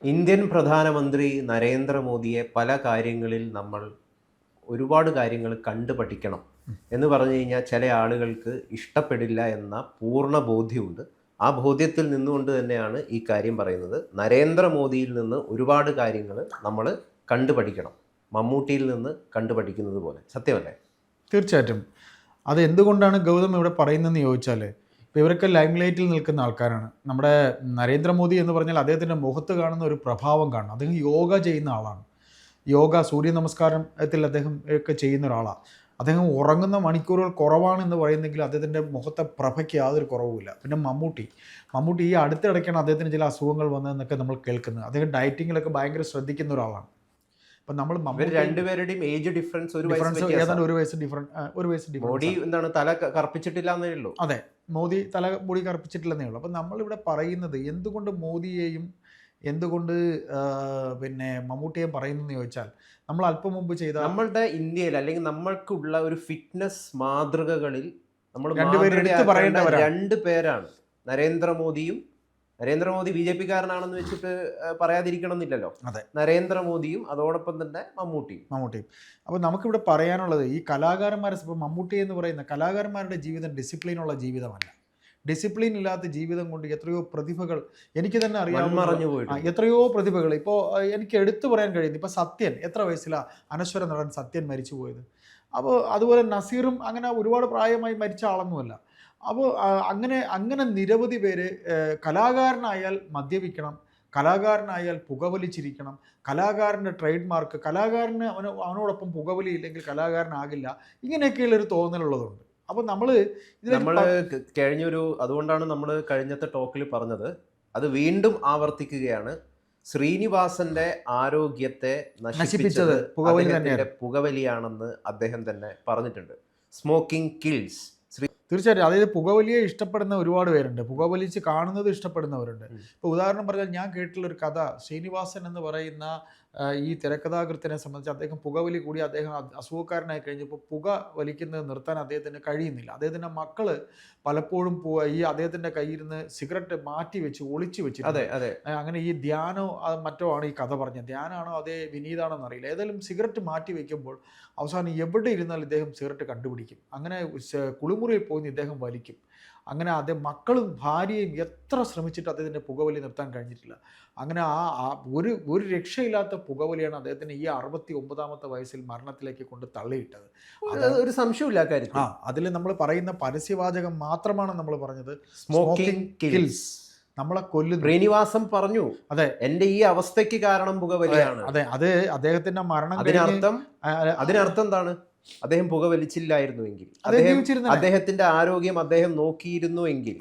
Indian പ്രധാനമന്ത്രി നരേന്ദ്രമോദിയെ പല കാര്യങ്ങളിൽ നമ്മൾ ഒരുപാട് കാര്യങ്ങൾ കണ്ടു പഠിക്കണം എന്ന് പറഞ്ഞു കഴിഞ്ഞാൽ ചില ആളുകൾക്ക് ഇഷ്ടപ്പെടില്ല എന്ന പൂർണ്ണ ബോധ്യമുണ്ട്. ആ ബോധ്യത്തിൽ നിന്നുകൊണ്ട് തന്നെയാണ് ഈ കാര്യം പറയുന്നത്. നരേന്ദ്രമോദിയിൽ നിന്ന് ഒരുപാട് കാര്യങ്ങൾ നമ്മൾ കണ്ടുപഠിക്കണം, മമ്മൂട്ടിയിൽ നിന്ന് കണ്ടുപഠിക്കുന്നത് പോലെ. സത്യമല്ലേ? തീർച്ചയായിട്ടും. അത് എന്തുകൊണ്ടാണ് ഗൗതം ഇവിടെ പറയുന്നതെന്ന് ചോദിച്ചാൽ, ഇപ്പോൾ ഇവരൊക്കെ ലൈം ലൈറ്റിൽ നിൽക്കുന്ന ആൾക്കാരാണ്. നമ്മുടെ നരേന്ദ്രമോദി എന്ന് പറഞ്ഞാൽ അദ്ദേഹത്തിൻ്റെ മുഖത്ത് കാണുന്ന ഒരു പ്രഭാവം കാണണം. അദ്ദേഹം യോഗ ചെയ്യുന്ന ആളാണ്. യോഗ, സൂര്യ നമസ്കാരത്തിൽ അദ്ദേഹം ഒക്കെ ചെയ്യുന്ന ഒരാളാണ്. അദ്ദേഹം ഉറങ്ങുന്ന മണിക്കൂറുകൾ കുറവാണെന്ന് പറയുന്നെങ്കിൽ അദ്ദേഹത്തിൻ്റെ മുഖത്തെ പ്രഭയ്ക്ക് യാതൊരു കുറവുമില്ല. പിന്നെ മമ്മൂട്ടി ഈ അടുത്തിടയ്ക്കാണ് അദ്ദേഹത്തിന് ചില അസുഖങ്ങൾ വന്നതെന്നൊക്കെ നമ്മൾ കേൾക്കുന്നത്. അദ്ദേഹം ഡയറ്റിങ്ങിലൊക്കെ ഭയങ്കര ശ്രദ്ധിക്കുന്ന ഒരാളാണ്. അപ്പം നമ്മൾ രണ്ടുപേരുടെയും ഏജ് ഡിഫറൻസ് ഏതാണ്ട് ഒരു വയസ്സ് ഡിഫറൻസ്. മോഡി എന്താണ് തല കറുപ്പിച്ചിട്ടില്ല എന്നേ ഉള്ളൂ. അതെ, മോദി തല മുടി കറുപ്പിച്ചിട്ടില്ലെന്നേ ഉള്ളൂ. അപ്പം നമ്മളിവിടെ പറയുന്നത് എന്തുകൊണ്ട് മോദിയെയും എന്തുകൊണ്ട് പിന്നെ മമ്മൂട്ടിയെയും പറയുന്നതെന്ന് ചോദിച്ചാൽ, നമ്മൾ അല്പം മുമ്പ് ചെയ്ത നമ്മളുടെ ഇന്ത്യയിൽ അല്ലെങ്കിൽ നമ്മൾക്കുള്ള ഒരു ഫിറ്റ്നസ് മാതൃകകളിൽ നമ്മൾ രണ്ട് പേരാണ്. നരേന്ദ്രമോദി BJP-കാരനാണെന്ന് വെച്ചിട്ട് പറയാതിരിക്കണം എന്നില്ലല്ലോ. അതെ, നരേന്ദ്രമോദിയും അതോടൊപ്പം തന്നെ മമ്മൂട്ടിയും. അപ്പോൾ നമുക്കിവിടെ പറയാനുള്ളത്, ഈ കലാകാരന്മാരെ, ഇപ്പോൾ മമ്മൂട്ടി എന്ന് പറയുന്ന കലാകാരന്മാരുടെ ജീവിതം ഡിസിപ്ലിനുള്ള ജീവിതമല്ല. ഡിസിപ്ലിൻ ഇല്ലാത്ത ജീവിതം കൊണ്ട് എത്രയോ പ്രതിഭകൾ എനിക്ക് തന്നെ അറിയാവുന്ന എത്രയോ പ്രതിഭകൾ ഇപ്പോൾ എനിക്ക് എടുത്തു പറയാൻ കഴിയുന്നു. ഇപ്പോൾ സത്യൻ, എത്ര വയസ്സിലാണ് അനശ്വര നടൻ സത്യൻ മരിച്ചു പോയത്? അപ്പോൾ അതുപോലെ നസീറും അങ്ങനെ ഒരുപാട് പ്രായമായി മരിച്ച ആളൊന്നുമല്ല. അപ്പോൾ അങ്ങനെ നിരവധി പേര്, കലാകാരനായാൽ മദ്യപിക്കണം, കലാകാരനായാൽ പുകവലിച്ചിരിക്കണം, കലാകാരൻ്റെ ട്രേഡ് മാർക്ക്, കലാകാരന് അവനോടൊപ്പം പുകവലി ഇല്ലെങ്കിൽ കലാകാരനാകില്ല, ഇങ്ങനെയൊക്കെയുള്ളൊരു തോന്നലുള്ളതുണ്ട്. അപ്പോൾ നമ്മൾ അതുകൊണ്ടാണ് നമ്മൾ കഴിഞ്ഞത്തെ ടോക്കിൽ പറഞ്ഞത്, അത് വീണ്ടും ആവർത്തിക്കുകയാണ്. ശ്രീനിവാസന്റെ ആരോഗ്യത്തെ നശിപ്പിച്ചത് പുകവലിയാണെന്ന് അദ്ദേഹം തന്നെ പറഞ്ഞിട്ടുണ്ട്. Smoking kills. തീർച്ചയായിട്ടും. അതായത് പുകവലിയെ ഇഷ്ടപ്പെടുന്ന ഒരുപാട് പേരുണ്ട്, പുകവലിച്ച് കാണുന്നത് ഇഷ്ടപ്പെടുന്നവരുണ്ട്. ഇപ്പോൾ ഉദാഹരണം പറഞ്ഞാൽ, ഞാൻ കേട്ടിട്ടുള്ളൊരു കഥ, ശ്രീനിവാസൻ എന്ന് പറയുന്ന ഈ തിരക്കഥാകൃത്തിനെ സംബന്ധിച്ച് അദ്ദേഹം പുകവലി കൂടി അദ്ദേഹം അസുഖക്കാരനായി കഴിഞ്ഞപ്പോൾ പുക വലിക്കുന്നത് നിർത്താൻ അദ്ദേഹത്തിന് കഴിയുന്നില്ല. അദ്ദേഹത്തിൻ്റെ മക്കൾ പലപ്പോഴും ഈ അദ്ദേഹത്തിൻ്റെ കയ്യിൽ നിന്ന് സിഗരറ്റ് മാറ്റി വെച്ച് ഒളിച്ചു വെച്ചിട്ട്, അങ്ങനെ ഈ ധ്യാനോ മറ്റോ ആണ് ഈ കഥ പറഞ്ഞത്. ധ്യാനാണോ അതേ വിനീതാണോ എന്നറിയില്ല. ഏതായാലും സിഗരറ്റ് മാറ്റി വയ്ക്കുമ്പോൾ അവസാനം എവിടെ ഇരുന്നാലും ഇദ്ദേഹം സിഗരറ്റ് കണ്ടുപിടിക്കും. അങ്ങനെ കുളിമുറിയിൽ പോയി ഇദ്ദേഹം വലിക്കും. അങ്ങനെ അദ്ദേഹം മക്കളും ഭാര്യയും എത്ര ശ്രമിച്ചിട്ട് അദ്ദേഹത്തിൻ്റെ പുകവലി നിർത്താൻ കഴിഞ്ഞിട്ടില്ല. അങ്ങനെ ഒരു രക്ഷയില്ലാത്ത പുകവലിയാണ് അദ്ദേഹത്തിന് ഈ 69ാമത്തെ വയസ്സിൽ മരണത്തിലേക്ക് കൊണ്ട് തള്ളിയിട്ടത്. ഒരു സംശയമില്ല കാര്യത്തിൽ. അതിൽ നമ്മൾ പറയുന്ന പരസ്യവാചകം മാത്രമാണ് നമ്മൾ പറഞ്ഞത്, സ്മോക്കിംഗ് കിൽസ്, നമ്മളെ കൊല്ലുന്നു. ശ്രീനിവാസൻ പറഞ്ഞു, അതെ, എന്റെ ഈ അവസ്ഥയ്ക്ക് കാരണം പുകവലിയാണ്. അതെ, അത് അദ്ദേഹത്തിന്റെ മരണം. അതിനർത്ഥം എന്താണ്? അദ്ദേഹം പുകവലിച്ചില്ലായിരുന്നുവെങ്കിൽ, അദ്ദേഹത്തിന്റെ ആരോഗ്യം അദ്ദേഹം നോക്കിയിരുന്നുവെങ്കിൽ,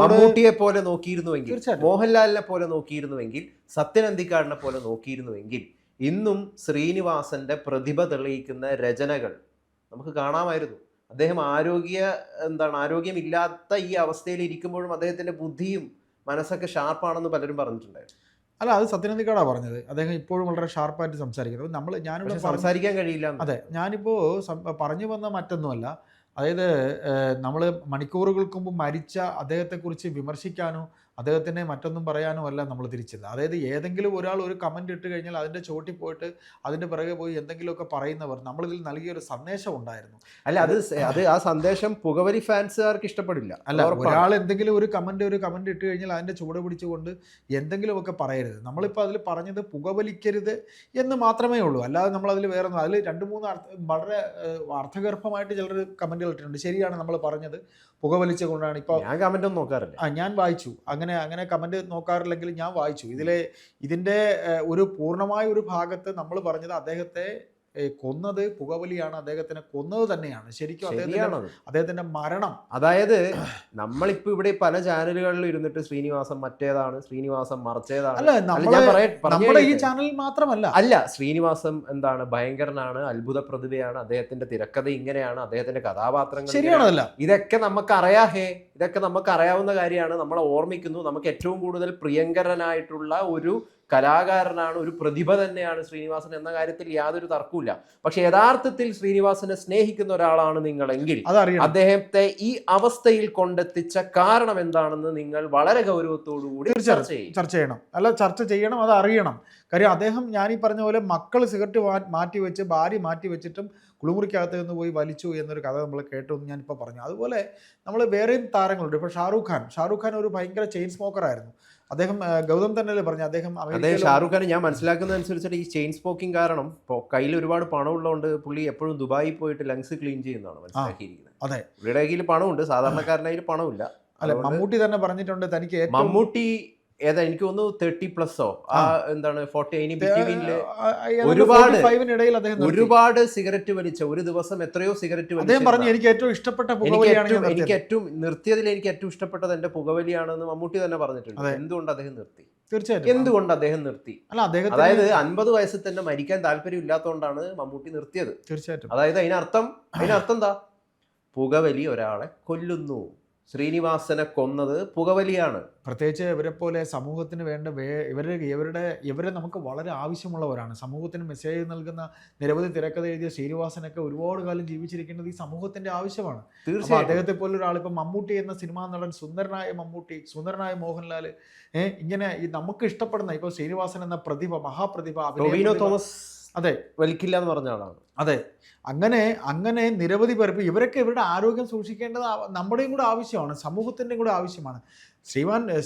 മമ്മൂട്ടിയെ പോലെ നോക്കിയിരുന്നുവെങ്കിൽ, മോഹൻലാലിനെ പോലെ നോക്കിയിരുന്നുവെങ്കിൽ, സത്യൻ അന്തിക്കാടിനെ പോലെ നോക്കിയിരുന്നുവെങ്കിൽ, ഇന്നും ശ്രീനിവാസന്റെ പ്രതിഭ തെളിയിക്കുന്ന രചനകൾ നമുക്ക് കാണാമായിരുന്നു. അദ്ദേഹം ആരോഗ്യമില്ലാത്ത ഈ അവസ്ഥയിൽ ഇരിക്കുമ്പോഴും അദ്ദേഹത്തിന്റെ ബുദ്ധിയും മനസ്സൊക്കെ ഷാർപ്പാണെന്ന് പലരും പറഞ്ഞിട്ടുണ്ടായിരുന്നു. അല്ല, അത് സത്യനന്ദിക്കാടാണ് പറഞ്ഞത്. അദ്ദേഹം ഇപ്പോഴും വളരെ ഷാർപ്പായിട്ട് സംസാരിക്കുന്നത്. ഞാനിവിടെ സംസാരിക്കാൻ കഴിയില്ല. അതെ, ഞാനിപ്പോൾ പറഞ്ഞു വന്ന മറ്റൊന്നുമല്ല. അതായത് നമ്മൾ മണിക്കൂറുകൾക്ക് മുമ്പ് മരിച്ച അദ്ദേഹത്തെക്കുറിച്ച് വിമർശിക്കാനോ അദ്ദേഹത്തിനെ മറ്റൊന്നും പറയാനോ അല്ല നമ്മൾ തിരിച്ചത്. അതായത് ഏതെങ്കിലും ഒരാൾ ഒരു കമൻറ്റ് ഇട്ട് കഴിഞ്ഞാൽ അതിൻ്റെ ചോട്ടിൽ പോയിട്ട് അതിൻ്റെ പിറകെ പോയി എന്തെങ്കിലുമൊക്കെ പറയുന്നവർ, നമ്മളിതിൽ നൽകിയൊരു സന്ദേശം ഉണ്ടായിരുന്നു. അല്ല, അത് ആ സന്ദേശം പുകവലി ഫാൻസുകാർക്ക് ഇഷ്ടപ്പെടില്ല. അല്ല, ഒരാൾ എന്തെങ്കിലും ഒരു കമൻറ്റ് ഇട്ട് കഴിഞ്ഞാൽ അതിൻ്റെ ചുവട് പിടിച്ചുകൊണ്ട് എന്തെങ്കിലുമൊക്കെ പറയരുത്. നമ്മളിപ്പോൾ അതിൽ പറഞ്ഞത് പുകവലിക്കരുത് എന്ന് മാത്രമേ ഉള്ളൂ. അല്ലാതെ നമ്മളതിൽ വേറെ അതിൽ 2-3 വളരെ അർത്ഥഗർഭമായിട്ട് ചിലർ കമൻറ്റുകൾ ഇട്ടിട്ടുണ്ട്. ശരിയാണ്, നമ്മൾ പറഞ്ഞത് പുകവലിച്ച കൊണ്ടാണ്. ഇപ്പോൾ ഞാൻ കമൻ്റ് ഒന്നും നോക്കാറില്ല. ഞാൻ വായിച്ചു. അങ്ങനെ കമൻറ്റ് നോക്കാറില്ലെങ്കിൽ ഞാൻ വായിച്ചു. ഇതിൻ്റെ ഒരു പൂർണ്ണമായ ഒരു ഭാഗത്ത് നമ്മൾ പറഞ്ഞത് അദ്ദേഹത്തെ കൊന്നത് പുകവലിയാണ്, അദ്ദേഹത്തിനെ കൊന്നത് തന്നെയാണ് ശരിക്കും. അദ്ദേഹത്തിന്റെ മരണം, അതായത് നമ്മളിപ്പോ ഇവിടെ പല ചാനലുകളിൽ ഇരുന്നിട്ട് ശ്രീനിവാസൻ മറ്റേതാണ്, ശ്രീനിവാസൻ മറിച്ചേതാണ്. നമ്മുടെ ഈ ചാനൽ മാത്രമല്ല. ശ്രീനിവാസൻ ഭയങ്കരനാണ്, അത്ഭുത പ്രതിഭയാണ്, അദ്ദേഹത്തിന്റെ തിരക്കഥ ഇങ്ങനെയാണ്, അദ്ദേഹത്തിന്റെ കഥാപാത്രങ്ങൾ ശരിയാണല്ല. ഇതൊക്കെ ഇതൊക്കെ നമുക്ക് അറിയാവുന്ന കാര്യമാണ്. നമ്മളെ ഓർമ്മിക്കുന്നു. നമുക്ക് ഏറ്റവും കൂടുതൽ പ്രിയങ്കരനായിട്ടുള്ള ഒരു കലാകാരനാണ്, ഒരു പ്രതിഭ തന്നെയാണ് ശ്രീനിവാസൻ എന്ന കാര്യത്തിൽ യാതൊരു തർക്കവുമില്ല. പക്ഷെ യഥാർത്ഥത്തിൽ ശ്രീനിവാസനെ സ്നേഹിക്കുന്ന ഒരാളാണ് നിങ്ങളെങ്കിൽ അദ്ദേഹത്തെ ഈ അവസ്ഥയിൽ കൊണ്ടെത്തിച്ച കാരണം എന്താണെന്ന് നിങ്ങൾ വളരെ ഗൗരവത്തോടു കൂടി ചർച്ച ചെയ്യണം. ചർച്ച ചെയ്യണം, അത് അറിയണം. കാര്യം അദ്ദേഹം ഞാൻ ഈ പറഞ്ഞ പോലെ മക്കൾ സിഗരറ്റ് മാറ്റി വെച്ച് ഭാര്യ മാറ്റി വെച്ചിട്ടും കുളിമുറിക്കകത്ത് നിന്ന് പോയി വലിച്ചു എന്നൊരു കഥ നമ്മൾ കേട്ടു എന്ന് ഞാനിപ്പോൾ പറഞ്ഞു. അതുപോലെ നമ്മൾ വേറെയും താരങ്ങളുണ്ട്. ഇപ്പോൾ ഷാറൂഖ് ഖാൻ ഒരു ഭയങ്കര ചെയിൻ സ്മോക്കർ ആയിരുന്നു. അദ്ദേഹം ഗൗതം തന്നെ പറഞ്ഞു അദ്ദേഹം ഷാറൂഖ് ഖാൻ ഞാൻ മനസ്സിലാക്കുന്ന അനുസരിച്ചിട്ട് ഈ ചെയിൻ സ്മോക്കിംഗ് കാരണം കയ്യിൽ ഒരുപാട് പണം ഉള്ളതുകൊണ്ട് പുള്ളി എപ്പോഴും ദുബായിൽ പോയിട്ട് ലങ്സ് ക്ലീൻ ചെയ്യുന്നതാണ് മനസ്സിലാക്കിയിരിക്കുന്നത്. അതെ, പുള്ളിയുടെ കയ്യിൽ പണമുണ്ട്, സാധാരണക്കാരൻ്റെ കയ്യിൽ പണമില്ല. അല്ലെ, മമ്മൂട്ടി തന്നെ പറഞ്ഞിട്ടുണ്ട് തനിക്ക് മമ്മൂട്ടി ഏതാ എനിക്ക് തോന്നുന്നു 30+ എന്താണ് 40 ഒരുപാട് സിഗരറ്റ് വലിച്ച ഒരു ദിവസം എത്രയോ സിഗരറ്റ് വലിച്ചു. എനിക്ക് ഏറ്റവും ഇഷ്ടപ്പെട്ട എനിക്ക് ഏറ്റവും ഇഷ്ടപ്പെട്ടത് എന്റെ പുകവലിയാണെന്ന് മമ്മൂട്ടി തന്നെ പറഞ്ഞിട്ടുണ്ട്. എന്തുകൊണ്ട് അദ്ദേഹം നിർത്തി? തീർച്ചയായിട്ടും എന്തുകൊണ്ട് അദ്ദേഹം നിർത്തി? അതായത് 50 വയസ്സിൽ തന്നെ മരിക്കാൻ താല്പര്യം ഇല്ലാത്തതുകൊണ്ടാണ് മമ്മൂട്ടി നിർത്തിയത്. തീർച്ചയായിട്ടും. അതായത് അതിനർത്ഥം എന്താ? പുകവലി ഒരാളെ കൊല്ലുന്നു. ശ്രീനിവാസനെ കൊന്നത് പുകവലിയാണ്. പ്രത്യേകിച്ച് ഇവരെ പോലെ സമൂഹത്തിന് വേണ്ട ഇവരെ നമുക്ക് വളരെ ആവശ്യമുള്ളവരാണ്. സമൂഹത്തിന് മെസ്സേജ് നൽകുന്ന നിരവധി തിരക്കഥ എഴുതിയ ശ്രീനിവാസനൊക്കെ ഒരുപാട് കാലം ജീവിച്ചിരിക്കേണ്ടത് ഈ സമൂഹത്തിന്റെ ആവശ്യമാണ്. തീർച്ചയായും അദ്ദേഹത്തെ പോലെ ഒരാൾ, ഇപ്പം മമ്മൂട്ടി എന്ന സിനിമാ നടൻ, സുന്ദരനായ മമ്മൂട്ടി, സുന്ദരനായ മോഹൻലാൽ, ഇങ്ങനെ ഈ നമുക്ക് ഇഷ്ടപ്പെടുന്ന ഇപ്പോൾ ശ്രീനിവാസൻ എന്ന പ്രതിഭ, മഹാപ്രതിഭ, ടൊവിനോ തോമസ് അതെ വലിക്കില്ല എന്ന് പറഞ്ഞ ആളാണ്. അതെ, അങ്ങനെ നിരവധി പേർ. ഇപ്പോൾ ഇവരൊക്കെ ഇവരുടെ ആരോഗ്യം സൂക്ഷിക്കേണ്ടത് നമ്മുടെയും കൂടെ ആവശ്യമാണ്, സമൂഹത്തിൻ്റെയും കൂടെ ആവശ്യമാണ്.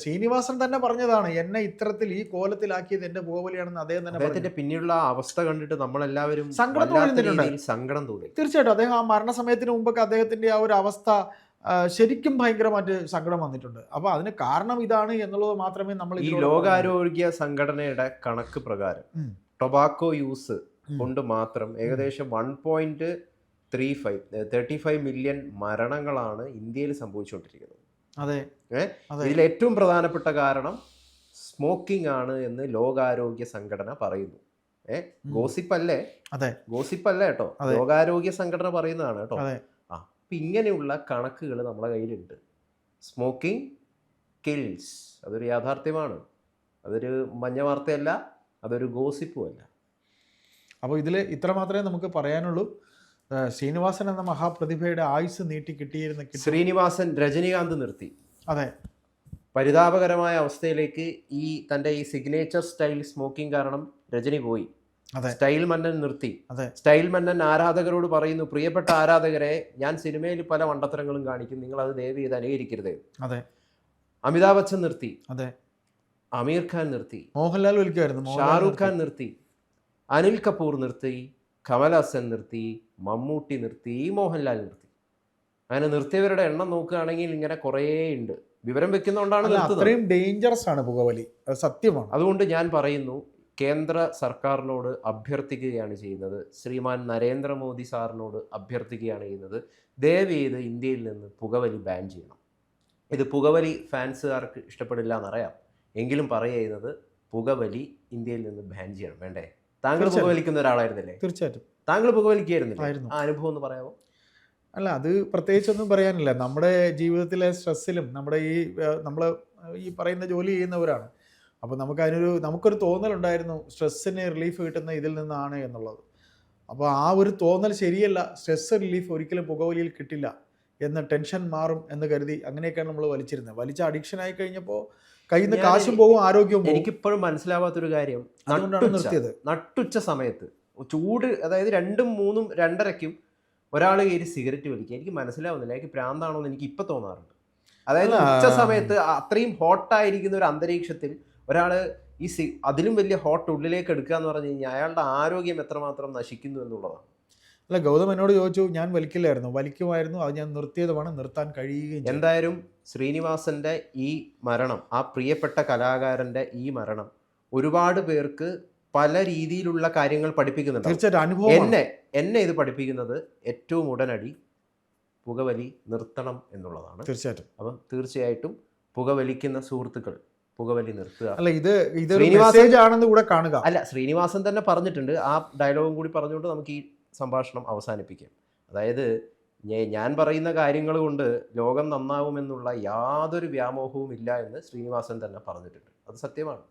ശ്രീനിവാസൻ തന്നെ പറഞ്ഞതാണ്, എന്നെ ഇത്തരത്തിൽ ഈ കോലത്തിലാക്കിയത് എന്റെ പുകവലിയാണെന്ന് അദ്ദേഹം തന്നെ. അദ്ദേഹത്തിന്റെ പിന്നീടുള്ള അവസ്ഥ കണ്ടിട്ട് നമ്മളെല്ലാവരും സങ്കടം തോന്നി. തീർച്ചയായിട്ടും അദ്ദേഹം ആ മരണസമയത്തിന് മുമ്പൊക്കെ അദ്ദേഹത്തിന്റെ ആ ഒരു അവസ്ഥ ശരിക്കും ഭയങ്കരമായിട്ട് സങ്കടം വന്നിട്ടുണ്ട്. അപ്പൊ അതിന് കാരണം ഇതാണ് എന്നുള്ളത് മാത്രമേ നമ്മൾ ഈ ലോകാരോഗ്യ സംഘടനയുടെ കണക്ക് പ്രകാരം ടൊബാക്കോ യൂസ് കൊണ്ട് മാത്രം ഏകദേശം 1.35 മില്യൺ മരണങ്ങളാണ് ഇന്ത്യയിൽ സംഭവിച്ചുകൊണ്ടിരിക്കുന്നത്. ഇതിൽ ഏറ്റവും പ്രധാനപ്പെട്ട കാരണം സ്മോക്കിംഗ് ആണ് എന്ന് ലോകാരോഗ്യ സംഘടന പറയുന്നു. ഗോസിപ്പല്ലേ കേട്ടോ, ലോകാരോഗ്യ സംഘടന പറയുന്നതാണ് കേട്ടോ. അപ്പൊ ഇങ്ങനെയുള്ള കണക്കുകൾ നമ്മളെ കയ്യിലുണ്ട്. സ്മോക്കിംഗ് കിൽസ്, അതൊരു യാഥാർത്ഥ്യമാണ്. അതൊരു മഞ്ഞ വാർത്തയല്ല, അതൊരു ഗോസിപ്പും അല്ല. അപ്പോൾ ഇതിൽ ഇത്ര മാത്രമേ നമുക്ക് പറയാനുള്ളൂ. ശ്രീനിവാസൻ എന്ന മഹാപ്രതിഭയുടെ ആയുസ് നീട്ടി കിട്ടിയിരുന്ന ശ്രീനിവാസൻ രജനീകാന്ത് നിർത്തി. അതെ, പരിതാപകരമായ അവസ്ഥയിലേക്ക് തൻ്റെ ഈ സിഗ്നേച്ചർ സ്റ്റൈൽ സ്മോക്കിംഗ് കാരണം രജനി പോയി. സ്റ്റൈൽ മന്നൻ നിർത്തി. സ്റ്റൈൽ മന്നൻ ആരാധകരോട് പറയുന്നു, പ്രിയപ്പെട്ട ആരാധകരെ, ഞാൻ സിനിമയിൽ പല മണ്ടത്തരങ്ങളും കാണിക്കും, നിങ്ങൾ അത് ദയവ് ചെയ്ത് അനുകരിക്കരുത്. അമിതാഭ് ബച്ചൻ നിർത്തി. അമീർ ഖാൻ നിർത്തി. മോഹൻലാൽ വലിക്കുമായിരുന്നു. ഷാറൂഖ് ഖാൻ നിർത്തി. അനിൽ കപൂർ നിർത്തി. കമൽഹാസൻ നിർത്തി. മമ്മൂട്ടി നിർത്തി. മോഹൻലാൽ നിർത്തി. അങ്ങനെ നിർത്തിയവരുടെ എണ്ണം നോക്കുകയാണെങ്കിൽ ഇങ്ങനെ കുറേ ഉണ്ട്. വിവരം വെക്കുന്നതുകൊണ്ടാണ് അത്രയും ഡേഞ്ചറസ് ആണ് പുകവലി, സത്യമാണ്. അതുകൊണ്ട് ഞാൻ പറയുന്നു, കേന്ദ്ര സർക്കാരിനോട് അഭ്യർത്ഥിക്കുകയാണ് ചെയ്യുന്നത്, ശ്രീമാൻ നരേന്ദ്രമോദി സാറിനോട് അഭ്യർത്ഥിക്കുകയാണ് ചെയ്യുന്നത്, ദയവ് ചെയ്ത് ഇന്ത്യയിൽ നിന്ന് പുകവലി ബാൻ ചെയ്യണം. ഇത് പുകവലി ഫാൻസുകാർക്ക് ഇഷ്ടപ്പെടില്ല എന്നറിയാം, എങ്കിലും പറയുന്നത് പുകവലി ഇന്ത്യയിൽ നിന്ന് ബാൻ ചെയ്യണം. വേണ്ടേ? താങ്കൾ പുകവലിക്കുന്ന ഒരാളായിരുന്നില്ലേ? തീർച്ചയായിട്ടും. താങ്കൾ പുകവലിക്കായിരുന്നില്ലേ? ആ അനുഭവം ഒന്ന് പറയാമോ? അല്ല, അത് പ്രത്യേകിച്ചൊന്നും പറയാനില്ല. നമ്മുടെ ജീവിതത്തിലെ സ്ട്രെസ്സിലും നമ്മൾ ഈ പറയുന്ന ജോലി ചെയ്യുന്നവരാണ്. അപ്പോൾ നമുക്കൊരു തോന്നലുണ്ടായിരുന്നു സ്ട്രെസ്സിന് റിലീഫ് കിട്ടുന്ന ഇതിൽ നിന്നാണ് എന്നുള്ളത്. അപ്പോൾ ആ ഒരു തോന്നൽ ശരിയല്ല. സ്ട്രെസ് റിലീഫ് ഒരിക്കലും പുകവലിയിൽ കിട്ടില്ല എന്ന്, ടെൻഷൻ മാറും എന്ന് കരുതി അങ്ങനെയൊക്കെയാണ് നമ്മൾ വലിച്ചിരുന്നത്. വലിച്ച അഡിക്ഷനായി കഴിഞ്ഞപ്പോൾ കയ്യിൽ നിന്ന് കാശും പോകും, ആരോഗ്യവും പോകും. എനിക്കിപ്പോഴും മനസ്സിലാവാത്തൊരു കാര്യം, നട്ടുച്ച സമയത്ത് ചൂട്, അതായത് 2, 3, 2:30 ഒരാൾ കയറി സിഗരറ്റ് വലിക്കുക. എനിക്ക് മനസ്സിലാവുന്നില്ല, എനിക്ക് പ്രാന്താണോ എന്ന് എനിക്ക് ഇപ്പം തോന്നാറുണ്ട്. അതായത് ഉച്ച സമയത്ത് അത്രയും ഹോട്ടായിരിക്കുന്ന ഒരു അന്തരീക്ഷത്തിൽ ഒരാൾ അതിലും വലിയ ഹോട്ട് ഉള്ളിലേക്ക് എടുക്കുക എന്ന് പറഞ്ഞു കഴിഞ്ഞാൽ അയാളുടെ ആരോഗ്യം എത്രമാത്രം നശിക്കുന്നു എന്നുള്ളതാണ്. അല്ല, ഗൗതം എന്നോട് ചോദിച്ചു, ഞാൻ വലിക്കില്ലായിരുന്നു. വലിക്കുമായിരുന്നു, അത് ഞാൻ നിർത്തിയതുമാണ്, നിർത്താൻ കഴിയുകയും. എന്തായാലും ശ്രീനിവാസന്റെ ഈ മരണം, ആ പ്രിയപ്പെട്ട കലാകാരന്റെ ഈ മരണം ഒരുപാട് പേർക്ക് പല രീതിയിലുള്ള കാര്യങ്ങൾ പഠിപ്പിക്കുന്നുണ്ട്. തീർച്ചയായിട്ടും അനുഭവം. എന്നെ ഇത് പഠിപ്പിക്കുന്നത് ഏറ്റവും ഉടനടി പുകവലി നിർത്തണം എന്നുള്ളതാണ്. തീർച്ചയായിട്ടും. അപ്പം തീർച്ചയായിട്ടും പുകവലിക്കുന്ന സുഹൃത്തുക്കൾ പുകവലി നിർത്തുക. അല്ല, ഇത് ശ്രീനിവാസൻ ആണെന്ന് കൂടെ കാണുക. അല്ല, ശ്രീനിവാസൻ തന്നെ പറഞ്ഞിട്ടുണ്ട്. ആ ഡയലോഗും കൂടി പറഞ്ഞുകൊണ്ട് നമുക്ക് ഈ സംഭാഷണം അവസാനിപ്പിക്കാം. അതായത് ഞാൻ പറയുന്ന കാര്യങ്ങൾ കൊണ്ട് ലോകം നന്നാവുമെന്നുള്ള യാതൊരു വ്യാമോഹവും ഇല്ല എന്ന് ശ്രീനിവാസൻ തന്നെ പറഞ്ഞിട്ടുണ്ട്. അത് സത്യമാണ്.